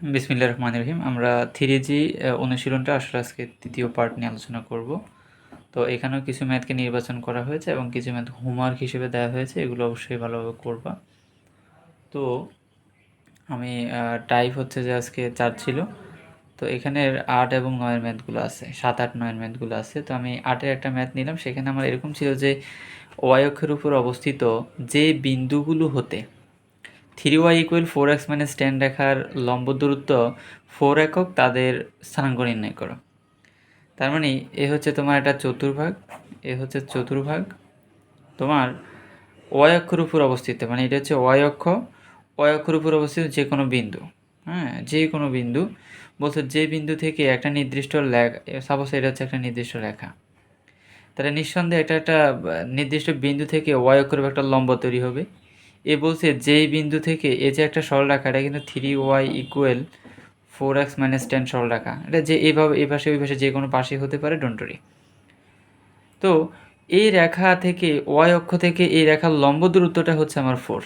বিসমিল্লাহির রহমানির রহিম। আমরা 3G অনুশীলনটা আসলে আজকে তৃতীয় পার্ট নিয়ে আলোচনা করব। তো এখানেও কিছু ম্যাথকে নির্বাচন করা হয়েছে এবং কিছু ম্যাথ হোমওয়ার্ক হিসেবে দেওয়া হয়েছে, এগুলো অবশ্যই ভালোভাবে করবা। তো আমি টাইপ হচ্ছে যে আজকে 4 ছিল, তো এখানের 8 এবং 9-এর ম্যাথগুলো আছে, 7, 8, 9-এর ম্যাথগুলো আছে। তো আমি 8-এর একটা ম্যাথ নিলাম, সেখানে আমার এরকম ছিল যে ওয়াই অক্ষের উপর অবস্থিত যে বিন্দুগুলো হতে 3y = 4x - 10 রেখার লম্ব দূরত্ব 4 একক, তাদের স্থানাঙ্ক নির্ণয় করো। তার মানে এ হচ্ছে তোমার একটা চতুর্ভাগ, এ হচ্ছে চতুর্ভাগ তোমার ওয়াই অক্ষের উপর অবস্থিত, মানে এটা হচ্ছে ওয়াই অক্ষের উপর অবস্থিত যে কোনো বিন্দু। হ্যাঁ, যে কোনো বিন্দু বলছে, যে বিন্দু থেকে একটা নির্দিষ্ট সাপোজ এটা হচ্ছে একটা নির্দিষ্ট রেখা, তাহলে নিঃসন্দেহে একটা নির্দিষ্ট বিন্দু থেকে ওয়াই অক্ষের একটা লম্ব তৈরি হবে। এ বলছে যেই বিন্দু থেকে এই যে একটা সরলরেখা, এটা কিন্তু 3y = 4x - 10 সরলরেখা, এটা যে এইভাবে এই পাশে ওই পাশে যে কোনো পাশে হতে পারে, ডোন্ট ওয়ারি। তো এই রেখা থেকে ওয়াই অক্ষ থেকে এই রেখার লম্ব দূরত্বটা হচ্ছে আমার 4।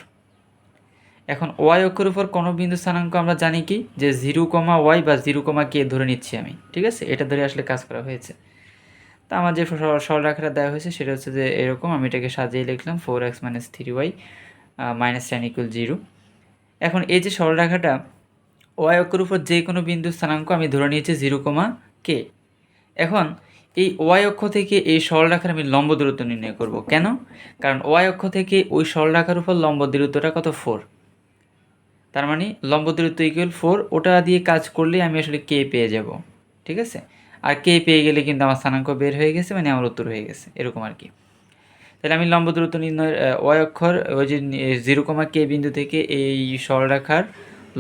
এখন ওয়াই অক্ষের উপর কোনো বিন্দু স্থানাঙ্ক আমরা জানি কি, যে 0,y বা 0,k ধরে নিচ্ছি আমি, ঠিক আছে, এটা ধরে আসলে কাজ করা হয়েছে। তা আমার যে সরলরেখাটা দেওয়া হয়েছে সেটা হচ্ছে যে এরকম, আমি এটাকে সাজিয়ে লিখলাম 4x - 3y - 10 = 0। এখন এই যে সরলরেখাটা ওয়াই অক্ষের উপর যে কোনো বিন্দু স্থানাঙ্ক আমি ধরে নিয়েছি 0,k। এখন এই ওয়াই অক্ষ থেকে এই সরলরেখার আমি লম্ব দূরত্ব নির্ণয় করব। কেন? কারণ ওয়াই অক্ষ থেকে ওই সরলরেখার উপর লম্ব দূরত্বটা কত? 4। তার মানে লম্ব দূরত্ব = 4, ওটা দিয়ে কাজ করলেই আমি আসলে কে পেয়ে যাব, ঠিক আছে। আর কে পেয়ে গেলে কিন্তু আমার স্থানাঙ্ক বের হয়ে গেছে, মানে আমার উত্তর হয়ে গেছে, এরকম আর কি। তাহলে আমি লম্ব দূরত্ব নির্ণয়ের ওয়াই অক্ষর ওই যে 0,k বিন্দু থেকে এই সরলরেখার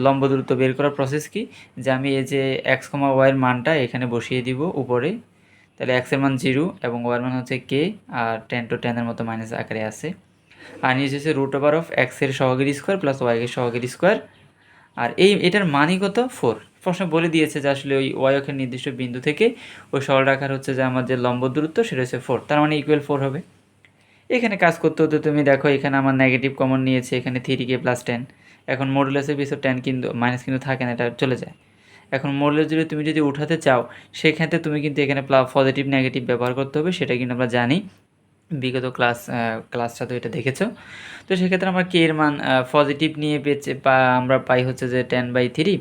লম্ব দূরত্ব বের করার প্রসেস কি, যে আমি এই যে x, y এর মানটা এখানে বসিয়ে দিব উপরে। তাহলে x এর মান 0 এবং y এর মান হচ্ছে k, আর 10 to 10 এর মতো মাইনাস আকারে আছে। আর নিচে হচ্ছে √x এর সহগের স্কোয়ার প্লাস y এর সহগের স্কোয়ার। আর এটার মানই কত? 4। প্রশ্ন বলে দিয়েছে যে আসলে ওই ওয়াই অক্ষের নির্দিষ্ট বিন্দু থেকে ওই সরলরেখার হচ্ছে যে আমার যে লম্ব দূরত্ব সেটা হচ্ছে 4, তার মানে = 4 হবে। এখানে কাজ করতে হতে তুমি দেখো, এখানে আমার নেগেটিভ কমন নিয়েছে, এখানে 3k + 10। এখন মডুলাসের পিছনে 10 কিন্তু মাইনাস কিন্তু থাকে না, এটা চলে যায়। এখন মডুলাস তুমি যদি উঠাতে চাও, সেক্ষেত্রে তুমি কিন্তু এখানে পজিটিভ নেগেটিভ ব্যবহার করতে হবে, সেটা কিন্তু আমরা জানি, বিগত ক্লাসটা তো এটা দেখেছো। তো সেক্ষেত্রে আমরা কে এর মান পজিটিভ নিয়ে আমরা পাই হচ্ছে যে 10/3,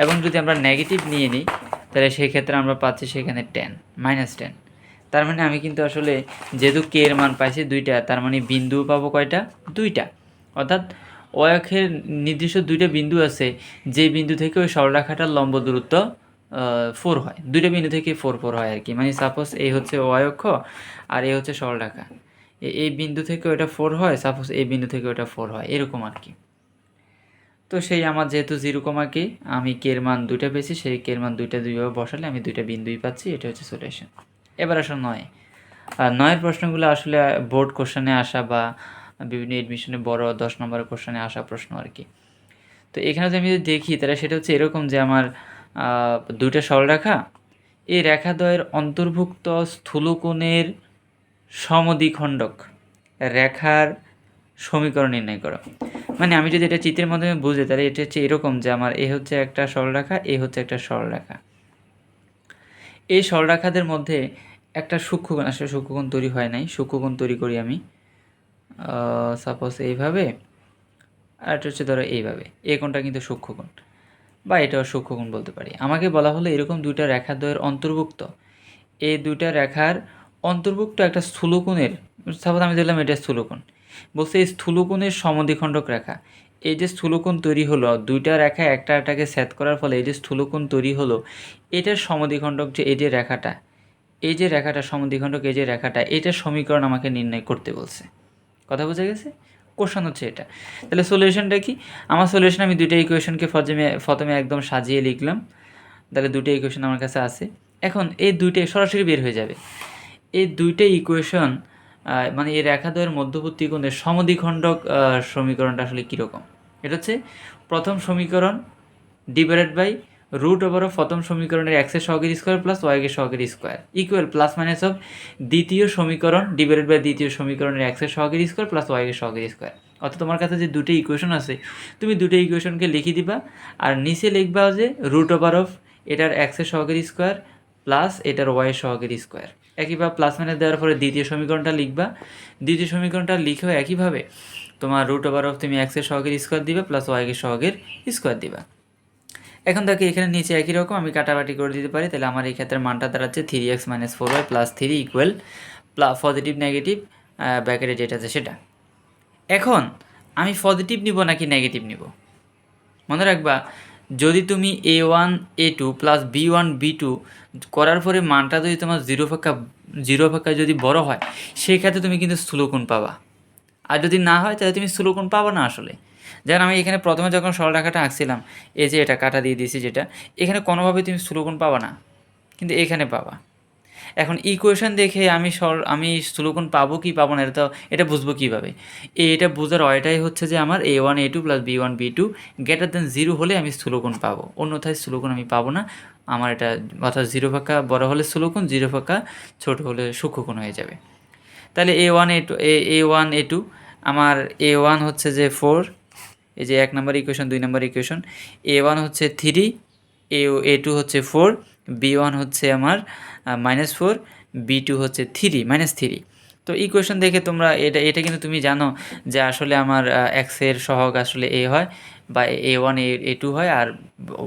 এবং যদি আমরা নেগেটিভ নিয়ে নিই তাহলে সেক্ষেত্রে আমরা পাচ্ছি সেখানে 10 -10। তার মানে আমি কিন্তু আসলে যেহেতু কে এর মান পাইছি 2টা, তার মানে বিন্দু পাবো কয়টা? 2টা। অর্থাৎ ওই অক্ষের নির্দিষ্ট 2টা বিন্দু আছে, যে বিন্দু থেকে ওই সরলরেখাটার লম্ব দূরত্ব 4 হয়। 2টা বিন্দু থেকে 4 হয় আর কি। মানে সাপোজ এই হচ্ছে ওয়াই অক্ষ আর এই হচ্ছে সরলরেখা, এই বিন্দু থেকে ওটা 4 হয়, সাপোজ এই বিন্দু থেকে ওটা 4 হয়, এরকম আর কি। তো সেই আমার যেহেতু 0,k, আমি কে এর মান 2টা পেয়েছি, সেই কে এর মান 2টা দুইভাবে বসালে আমি 2টা বিন্দুই পাচ্ছি, এটা হচ্ছে সলিউশন। এবার আসলে 9। আর 9-এর প্রশ্নগুলো আসলে বোর্ড কোশ্চেনে আসা বা বিভিন্ন এডমিশনে বড় 10 নম্বরের কোশ্চেনে আসা প্রশ্ন আর কি। তো এখানে যদি আমি যদি দেখি তাহলে সেটা হচ্ছে এরকম যে আমার 2টা সরলরেখা, এই রেখাদ্বয়ের অন্তর্ভুক্ত স্থূলকোণের সমদ্বিখণ্ডক রেখার সমীকরণ নির্ণয় করো। মানে আমি যদি এটা চিত্রের মাধ্যমে বুঝি তাহলে এটা হচ্ছে এরকম যে আমার এ হচ্ছে একটা সরলরেখা, এ হচ্ছে একটা সরলরেখা। এই সরলরেখাদের মধ্যে একটা সূক্ষ্মকোণ, আসলে সূক্ষ্মকোণ তৈরি হয় নাই, সূক্ষ্মকোণ তৈরি করি আমি সাপোজ এইভাবে, আর এটা হচ্ছে ধরো এইভাবে। এই কোণটা কিন্তু সূক্ষ্মকোণ, বা এটাও সূক্ষ্মকোণ বলতে পারি। আমাকে বলা হলো এরকম 2টা রেখাদ্বয়ের অন্তর্ভুক্ত, এই 2টা রেখার অন্তর্ভুক্ত একটা স্থূলকোণের, সাপোজ আমি দিলাম এটা স্থূলকোণ, বলছে এই স্থূলকোণের সমদ্বিখণ্ডক রেখা। এই যে স্থূলকোণ তৈরি হলো, 2টা রেখা একটাকে ছেদ করার ফলে এই যে স্থূলকোণ তৈরি হলো, এটার সমদ্বিখণ্ডক যে এই যে রেখাটা, এই যে রেখাটা সমদ্বিখণ্ডক, এই যে রেখাটা, এটার সমীকরণ আমাকে নির্ণয় করতে বলছে। কথা বোঝা গেছে? কোশ্চেন হচ্ছে এটা। তাহলে সলিউশনটা কি? আমার সলিউশন, আমি 2টা ইকুয়েশনকে প্রথমে একদম সাজিয়ে লিখলাম। তাহলে 2টা ইকুয়েশন আমার কাছে আছে। এখন এই 2টাই সরাসরি বের হয়ে যাবে। এই 2টা ইকুয়েশন মানে এই রেখাদ্বয়ের মধ্যবর্তী কোণের সমদ্বিখণ্ডক সমীকরণটা আসলে কীরকম? এটা হচ্ছে প্রথম সমীকরণ ডিভাইডেড বাই √, প্রথম সমীকরণের x এর সহগের স্কোয়ার প্লাস y এর সহগের square equal plus minus of দ্বিতীয় সমীকরণ ডিভাইডেড বাই দ্বিতীয় সমীকরণের x এর সহগের স্কোয়ার প্লাস y এর সহগের স্কোয়ার। অর্থাৎ তোমার কাছে যে দুটো ইকুয়েশন আছে তুমি দুটো ইকুয়েশনকে লিখে দিবা, আর নিচে লিখবা যে রুট ওভার অফ এটার এক্সের সহগের স্কোয়ার প্লাস এটার ওয়াইয়ের সহগের স্কোয়ার। একইভাবে প্লাস মাইনাস দেওয়ার পরে দ্বিতীয় সমীকরণটা লিখবা, দ্বিতীয় সমীকরণটা লিখেও একইভাবে তোমার রুট ওভার অফ তুমি এক্সের সহগের স্কোয়ার দিবে প্লাস ওয়াইয়ের সহগের স্কোয়ার দিবা। এখন দেখো এখানে নিচে একই রকম আমি কাটাকাটি করে দিতে পারি, তাহলে আমার এই ক্ষেত্রে মানটা দাঁড়াচ্ছে 3x - 4y + 3 equal positive negative ব্র্যাকেটে যেটা আছে সেটা। এখন আমি পজিটিভ নিব নাকি নেগেটিভ নিব? মনে রাখবা, যদি তুমি a1 a2 plus b1 b2 করার পরে মানটা যদি তোমার জিরো ফাঁকা যদি বড় হয়, সেই ক্ষেত্রে তুমি কিন্তু স্থূলকোণ পাবা। আর যদি না হয় তাহলে তুমি স্থূলকোণ পাবা না আসলে। যেমন আমি এখানে প্রথমে যখন সরলরেখাটা আঁকছিলাম, এই যে এটা কাটা দিয়ে দিয়েছি যেটা, এখানে কোনোভাবে তুমি স্থূলকোণ পাবা না, কিন্তু এখানে পাবা। এখন ইকুয়েশন দেখে আমি স্থূলকোণ পাবো কি পাবো না এটা বুঝবো কীভাবে? এটা বোঝার ওয়াইটাই হচ্ছে যে আমার a1 a2 plus b1 b2 > 0 হলে আমি স্থূলকোণ পাবো, অন্যথায় স্থূলকোণ আমি পাবো না। আমার এটা অর্থাৎ জিরো ফাঁকা বড় হলে স্থূলকোণ, জিরো ফাঁকা ছোট হলে সূক্ষ্মকোণ হয়ে যাবে। তাহলে a1 a2 আমার a1 হচ্ছে যে 4, এই যে 1 নম্বর ইকুয়েশন 2 নম্বর ইকুয়েশন, a1 হচ্ছে 3, a2 হচ্ছে 4, b1 হচ্ছে আমার -4, b2 হচ্ছে 3 -3। তো ইকুয়েশন দেখে তোমরা এটা কিন্তু তুমি জানো যে আসলে আমার এক্সের সহগ আসলে a হয় বা a1 a2 হয়, আর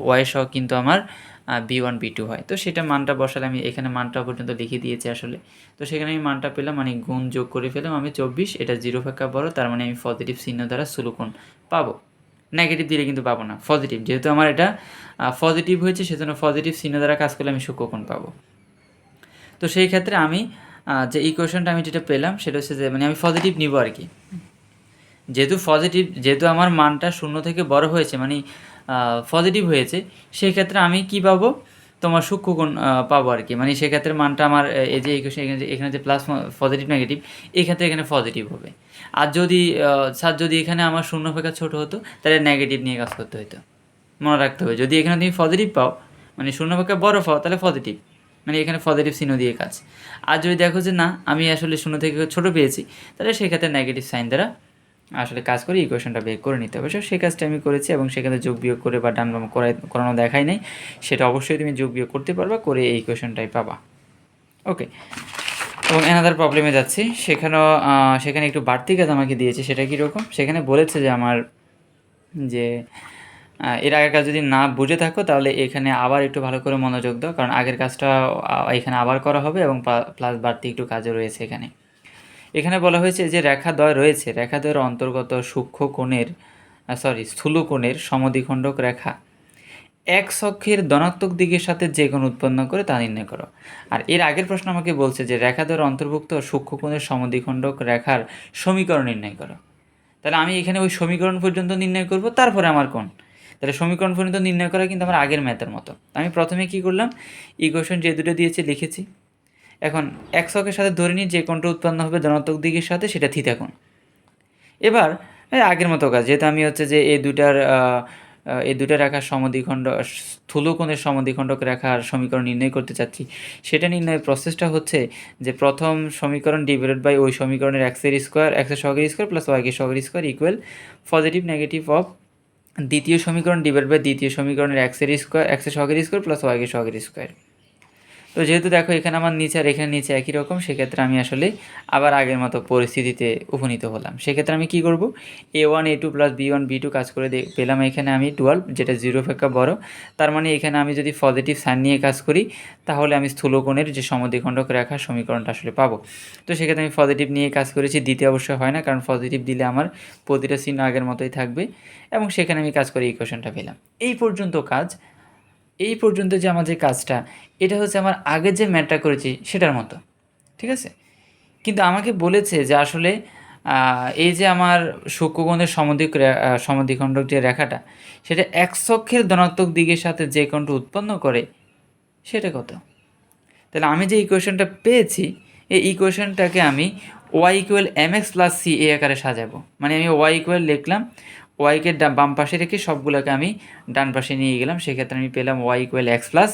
ওয়াই সহগ কিন্তু আমার b1 b2 হয়। তো সেটা মানটা বসালে আমি এখানে মানটা পর্যন্ত লিখে দিয়েছি আসলে। তো সেখানে আমি মানটা পেলাম, মানে গুণ যোগ করে ফেলাম আমি 24, এটা জিরো ফাঁকা বড়, তার মানে আমি পজিটিভ চিহ্ন দ্বারা স্থূলকোণ পাবো। নেগেটিভ দিলে কিন্তু পাবো না, পজিটিভ, যেহেতু আমার এটা পজিটিভ হয়েছে সেজন্য পজিটিভ চিহ্ন দ্বারা কাজ করলে আমি সূক্ষ্মকোণ পাবো। তো সেই ক্ষেত্রে আমি যে ইকুয়েশনটা আমি যেটা পেলাম সেটা হচ্ছে যে মানে আমি পজিটিভ নিব আর কি। যেহেতু আমার মানটা 0 থেকে বড় হয়েছে, মানে পজিটিভ হয়েছে, সেই ক্ষেত্রে আমি কি পাবো, তোমার সূক্ষ্মকোণ পাবো আর কি। মানে সেক্ষেত্রে মানটা আমার এই যে ইকুয়েশন এখানে যে প্লাস পজিটিভ নেগেটিভ, এই ক্ষেত্রে এখানে পজিটিভ হবে। আর যদি এখানে আমার 0 থেকে ছোট হতো তাহলে নেগেটিভ নিয়ে কাজ করতে হতো। মনে রাখতে হবে, যদি এখানে তুমি পজিটিভ পাও মানে 0 থেকে বড় পাও তাহলে পজিটিভ, মানে এখানে পজিটিভ চিহ্ন দিয়ে কাজ। আর যদি দেখো যে না আমি আসলে 0 থেকে ছোট পেয়েছি, তাহলে সেক্ষেত্রে নেগেটিভ সাইন দ্বারা আসলে কাজ করে ইকুয়েশনটা বের করে নিতে হবে। সেই কাজটা আমি করেছি এবং সেখানে যোগ বিয়োগ করে বা ডান বাম করানো দেখাই নাই, সেটা অবশ্যই তুমি যোগ বিয়োগ করতে পারবা, করে এই ইকুয়েশনটাই পাবা। ওকে, এবং অ্যানাদার প্রবলেমে যাচ্ছি, সেখানে একটু বাড়তি কাজ আমাকে দিয়েছে। সেটা কীরকম? সেখানে বলেছে যে আমার যে এর আগের কাজ যদি না বুঝে থাকো তাহলে এখানে আবার একটু ভালো করে মনোযোগ দাও, কারণ আগের কাজটা এখানে আবার করা হবে এবং প্লাস বাড়তি একটু কাজও রয়েছে এখানে। এখানে বলা হয়েছে যে রেখাদ্বয় রয়েছে, রেখাদ্বয়ের অন্তর্গত স্থূলকোণের সমদ্বিখণ্ডক রেখা এক অক্ষের ধনাত্মক দিকের সাথে যে কোণ উৎপন্ন করে তা নির্ণয় করো। আর এর আগের প্রশ্ন আমাকে বলছে যে রেখাদ্বয়ের অন্তর্ভুক্ত সূক্ষ্মকোণের সমদ্বিখণ্ডক রেখার সমীকরণ নির্ণয় করো। তাহলে আমি এখানে ওই সমীকরণ পর্যন্ত নির্ণয় করব, তারপরে আমার কোণ। তাহলে সমীকরণ পর্যন্ত নির্ণয় করা কিন্তু আমার আগের ম্যাথের মতো। আমি প্রথমে কি করলাম, ইকুয়েশন যে দুটো দিয়েছে লিখেছি। এখন এক অক্ষের সাথে ধরে নিই যে কোণটা উৎপন্ন হবে ধনাত্মক দিকের সাথে সেটা থিটা কোণ। এবার আগের মতো কাজ, যেহেতু আমি হচ্ছে যে এই দুটা রেখার স্থূলকোণের সমদ্বিখণ্ডক রেখার সমীকরণ নির্ণয় করতে চাচ্ছি, সেটা নির্ণয়ের প্রসেসটা হচ্ছে যে প্রথম সমীকরণ ডিভাইডেড বাই ওই সমীকরণের এক্সের সহগের স্কোয়ার প্লাস ওয়াইয়ের সহগের square equal positive negative of দ্বিতীয় সমীকরণ ডিভাইড বাই দ্বিতীয় সমীকরণের এক্সের সহগের স্কোয়ার প্লাস ওয়াইয়ের সহগের স্কোয়ার। তো যেহেতু দেখো এখানে আমার নিচে আর এখানে নিচে একই রকম, সেক্ষেত্রে আমি আসলে আবার আগের মতো পরিস্থিতিতে উপনীত হলাম। সেক্ষেত্রে আমি কি করব, a1 a2 plus b1 b2 কাজ করে পেলাম এখানে আমি 12, যেটা জিরো অপেক্ষা বড়। তার মানে এখানে আমি যদি পজিটিভ সাইন নিয়ে কাজ করি তাহলে আমি স্থূলকোণের যে সমদ্বিখণ্ডক রেখার সমীকরণটা আসলে পাবো। তো সেক্ষেত্রে আমি পজিটিভ নিয়ে কাজ করেছি, দিতে অবশ্যই হয় না, কারণ পজিটিভ দিলে আমার প্রতিটা চিহ্ন আগের মতোই থাকবে, এবং সেখানে আমি কাজ করে ইকুয়েশনটা পেলাম। এই পর্যন্ত যে আমার যে কাজটা, এটা হচ্ছে আমার আগে যে ম্যাথটা করেছি সেটার মতো, ঠিক আছে। কিন্তু আমাকে বলেছে যে আসলে এই যে আমার সূক্ষ্মকোণের সমদ্বিখণ্ডক যে রেখাটা, সেটা এক অক্ষের ধনাত্মক দিকের সাথে যে কোণটা উৎপন্ন করে সেটা কত। তাহলে আমি যে ইকুয়েশনটা পেয়েছি, এই ইকুয়েশনটাকে আমি y equal mx plus c এই আকারে সাজাবো। মানে আমি ওয়াই ইকুয়াল লিখলাম, ওয়াইকে বাম পাশে রেখে সবগুলোকে আমি ডান পাশে নিয়ে গেলাম, সেক্ষেত্রে আমি পেলাম ওয়াই ইকুয়াল এক্স প্লাস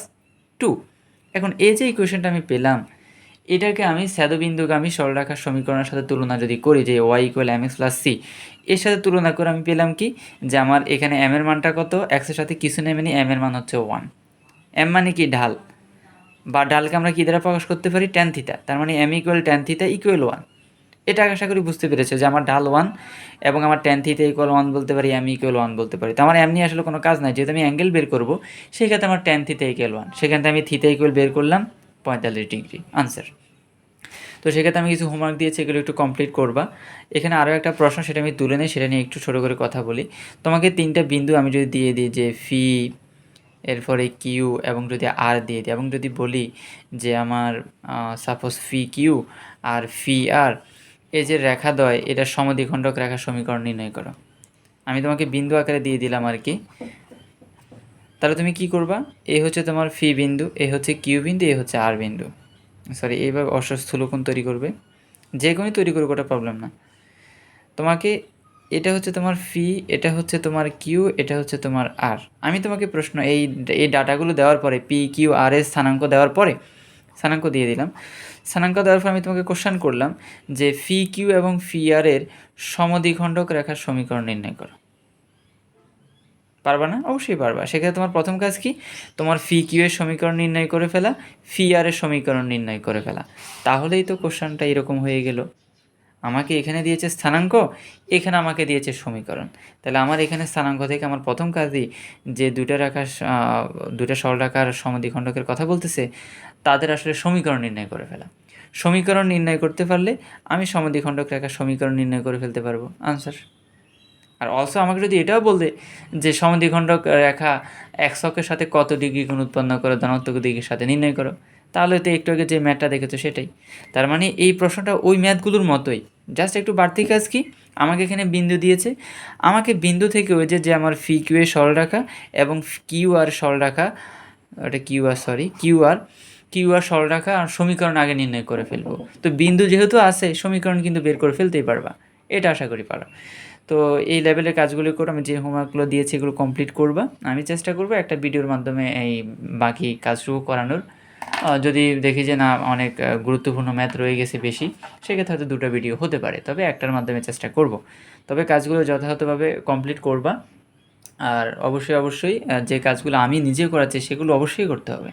2। এখন এই যে ইকুয়েশনটা আমি পেলাম, এটাকে আমি স্যাদোবিন্দুগামী সরলরেখার সমীকরণের সাথে তুলনা যদি করি, যে y equal m x plus c, এর সাথে তুলনা করে আমি পেলাম কি, যে আমার এখানে এম এর মানটা কত, এক্সের সাথে কিছু নেই, মানে এম এর মান হচ্ছে 1। এম মানে কি, ঢাল, বা ঢালকে আমরা কী দ্বারা প্রকাশ করতে পারি, ট্যান থিটা। তার মানে m equal tan theta equal 1। এটা আশা করি বুঝতে পেরেছো যে আমার ঢাল 1 এবং আমার ট্যান থিটা ইকুয়াল 1 বলতে পারি, এম ইকুয়াল 1 বলতে পারি। তো আমার এমনি আসলে কোনো কাজ নাই, যেহেতু আমি অ্যাঙ্গেল বের করবো সেক্ষেত্রে আমার ট্যান থিটা ইকুয়াল 1, সেখান থেকে আমি থিটা ইকুয়াল বের করলাম 45 ডিগ্রি, আনসার। তো সেক্ষেত্রে আমি কিছু হোমওয়ার্ক দিয়েছি, এগুলো একটু কমপ্লিট করবা। এখানে আরও একটা প্রশ্ন, সেটা আমি তুলে নিই, সেটা নিয়ে একটু ছোটো করে কথা বলি। তোমাকে 3টা বিন্দু আমি যদি দিয়ে দিই, যে ফি, এরপরে কিউ এবং যদি আর দিয়ে দিই, এবং যদি বলি যে আমার সাপোজ ফি কিউ আর ফি আর, এই যে রেখাদ্বয় এটা সমদ্বিখণ্ডক রেখার সমীকরণ নির্ণয় করো। আমি তোমাকে বিন্দু আকারে দিয়ে দিলাম আর কি। তাহলে তুমি কি করবা, এ হচ্ছে তোমার ফি বিন্দু, এ হচ্ছে কিউ বিন্দু, এ হচ্ছে আর বিন্দু। সরি, এইভাবে অস্থূলকোণ তৈরি করবে, যে কোনোই তৈরি করবে, ওটা প্রবলেম না। তোমাকে এটা হচ্ছে তোমার ফি, এটা হচ্ছে তোমার কিউ, এটা হচ্ছে তোমার আর। আমি তোমাকে প্রশ্ন, এই ডাটাগুলো দেওয়ার পরে, পি কিউ আর এর স্থানাঙ্ক দেওয়ার পরে, স্থানাঙ্ক দিয়ে দিলাম, স্থানাঙ্ক দেওয়ার পর আমি তোমাকে কোশ্চেন করলাম যে ফি কিউ এবং ফি আর এর সমদ্বিখণ্ডক রেখার সমীকরণ নির্ণয় করো। পারবা না? অবশ্যই পারবা। সেক্ষেত্রে তোমার প্রথম কাজ কি, তোমার ফি কিউ এর সমীকরণ নির্ণয় করে ফেলা, ফি আর এর সমীকরণ নির্ণয় করে ফেলা। তাহলেই তো কোশ্চেনটা এরকম হয়ে গেল। আমাকে এখানে দিয়েছে স্থানাঙ্ক, এখানে আমাকে দিয়েছে সমীকরণ। তাহলে আমার এখানে স্থানাঙ্ক থেকে আমার প্রথম কাজই, যে দুটা সরলরেখার সমদ্বিখণ্ডকের কথা বলতেছে, তাদের আসলে সমীকরণ নির্ণয় করে ফেলা। সমীকরণ নির্ণয় করতে পারলে আমি সমদ্বিখণ্ডক রেখার সমীকরণ নির্ণয় করে ফেলতে পারবো, আনসার। আর অলসো আমাকে যদি এটাও বলতে যে সমদ্বিখণ্ডক রেখা এক্স অক্ষের সাথে কত ডিগ্রি কোণ উৎপন্ন করে ধনাত্মক দিকের সাথে নির্ণয় করো, তাহলে তো একটু আগে যে ম্যাথটা দেখেছো সেটাই। তার মানে এই প্রশ্নটা ওই ম্যাথগুলোর মতোই, জাস্ট একটু বাড়তি কাজ কি, আমাকে এখানে বিন্দু দিয়েছে, আমাকে বিন্দু থেকে ওই যে আমার ফি কিউ এর সরলরেখা এবং কিউ আর সরলরেখা, ওটা কিউ আর সরলরেখা আর সমীকরণ আগে নির্ণয় করে ফেলবো। তো বিন্দু যেহেতু আছে, সমীকরণ কিন্তু বের করে ফেলতেই পারবা, এটা আশা করি পারো। তো এই লেভেলের কাজগুলো করে আমি যে হোমওয়ার্কগুলো দিয়েছি এগুলো কমপ্লিট করবা। আমি চেষ্টা করবো একটা ভিডিওর মাধ্যমে এই বাকি কাজটুকু করানোর। যদি দেখি যে না অনেক গুরুত্বপূর্ণ ম্যাথ রয়ে গেছে বেশি, সেক্ষেত্রে হয়তো 2টা ভিডিও হতে পারে, তবে একটার মাধ্যমে চেষ্টা করব। তবে কাজগুলো যথাযথভাবে কমপ্লিট করবা। আর অবশ্যই যে কাজগুলো আমি নিজে করাচ্ছি সেগুলো অবশ্যই করতে হবে।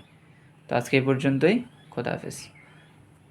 তো আজকে এই পর্যন্তই, খোদা হাফেজ।